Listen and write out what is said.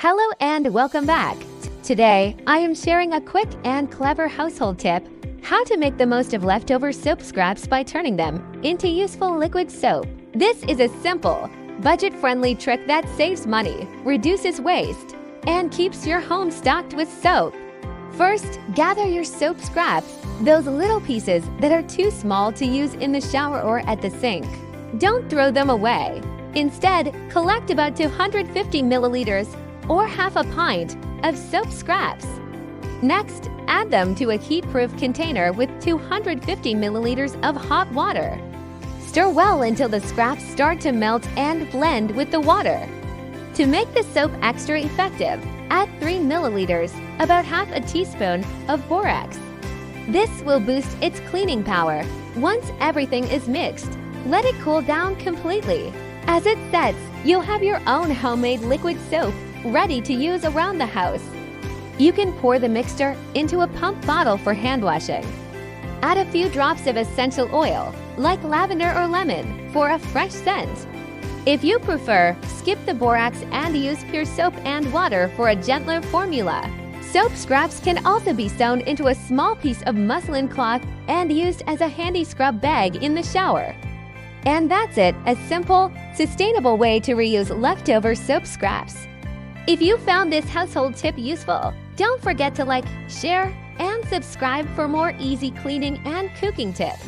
Hello and welcome back. Today, I am sharing a quick and clever household tip: how to make the most of leftover soap scraps by turning them into useful liquid soap. This is a simple, budget-friendly trick that saves money, reduces waste, and keeps your home stocked with soap. First, gather your soap scraps, those little pieces that are too small to use in the shower or at the sink. Don't throw them away. Instead, collect about 250 milliliters or half a pint of soap scraps. Next, add them to a heat-proof container with 250 milliliters of hot water. Stir well until the scraps start to melt and blend with the water. To make the soap extra effective, add 3 milliliters, about half a teaspoon, of borax. This will boost its cleaning power. Once everything is mixed, let it cool down completely. As it sets, you'll have your own homemade liquid soap ready to use around the house. You can pour the mixture into a pump bottle for hand washing. Add a few drops of essential oil, like lavender or lemon, for a fresh scent. If you prefer, skip the borax and use pure soap and water for a gentler formula. Soap scraps can also be sewn into a small piece of muslin cloth and used as a handy scrub bag in the shower. And that's it, a simple, sustainable way to reuse leftover soap scraps. If you found this household tip useful, don't forget to like, share, and subscribe for more easy cleaning and cooking tips.